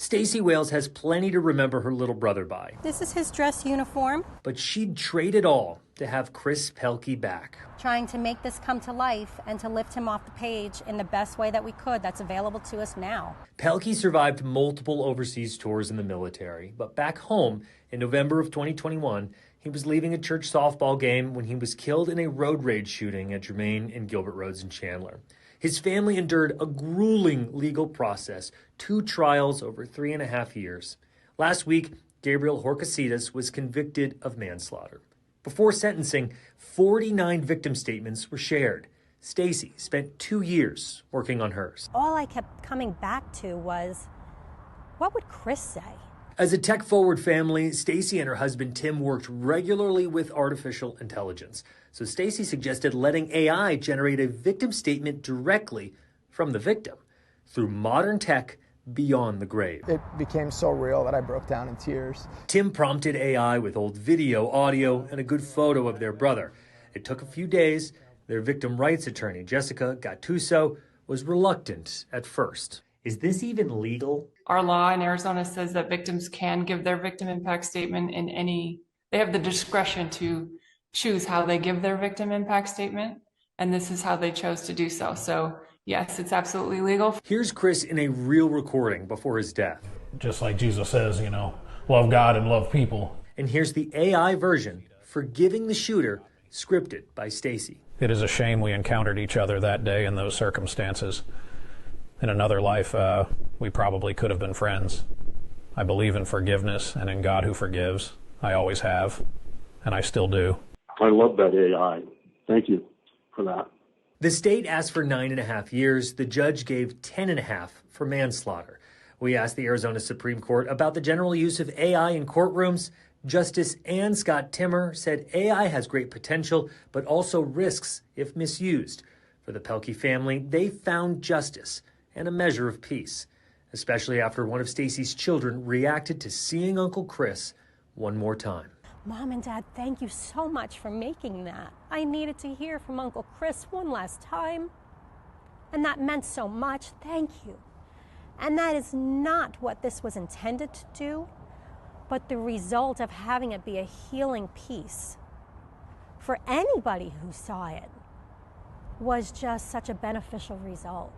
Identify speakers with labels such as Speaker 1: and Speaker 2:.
Speaker 1: Stacey Wales has plenty to remember her little brother by.
Speaker 2: This is his dress uniform.
Speaker 1: But she'd trade it all to have Chris Pelkey back.
Speaker 2: Trying to make this come to life and to lift him off the page in the best way that we could that's available to us now.
Speaker 1: Pelkey survived multiple overseas tours in the military, but back home in November of 2021, he was leaving a church softball game when he was killed in a road rage shooting at Germain and Gilbert Roads in Chandler. His family endured a grueling legal process, 2 trials over 3.5 years. Last week, Gabriel Horcasitas was convicted of manslaughter. Before sentencing, 49 victim statements were shared. Stacey spent 2 years working on hers.
Speaker 2: All I kept coming back to was, what would Chris say?
Speaker 1: As a tech-forward family, Stacey and her husband Tim worked regularly with artificial intelligence. So Stacey suggested letting AI generate a victim statement directly from the victim through modern tech beyond the grave.
Speaker 3: It became so real that I broke down in tears.
Speaker 1: Tim prompted AI with old video, audio, and a good photo of their brother. It took a few days. Their victim rights attorney, Jessica Gattuso, was reluctant at first. Is this even legal?
Speaker 4: Our law in Arizona says that victims can give their victim impact statement they have the discretion to choose how they give their victim impact statement, and this is how they chose to do so. So yes, it's absolutely legal.
Speaker 1: Here's Chris in a real recording before his death.
Speaker 5: Just like Jesus says, love God and love people.
Speaker 1: And here's the AI version, forgiving the shooter, scripted by Stacey.
Speaker 5: It is a shame we encountered each other that day in those circumstances. In another life, we probably could have been friends. I believe in forgiveness and in God who forgives. I always have, and I still do.
Speaker 6: I love that AI. Thank you for that.
Speaker 1: The state asked for 9.5 years. The judge gave 10.5 for manslaughter. We asked the Arizona Supreme Court about the general use of AI in courtrooms. Justice Ann Scott Timmer said AI has great potential, but also risks if misused. For the Pelkey family, they found justice and a measure of peace, especially after one of Stacey's children reacted to seeing Uncle Chris one more time.
Speaker 2: Mom and Dad, thank you so much for making that. I needed to hear from Uncle Chris one last time, and that meant so much. Thank you. And that is not what this was intended to do, but the result of having it be a healing piece for anybody who saw it was just such a beneficial result.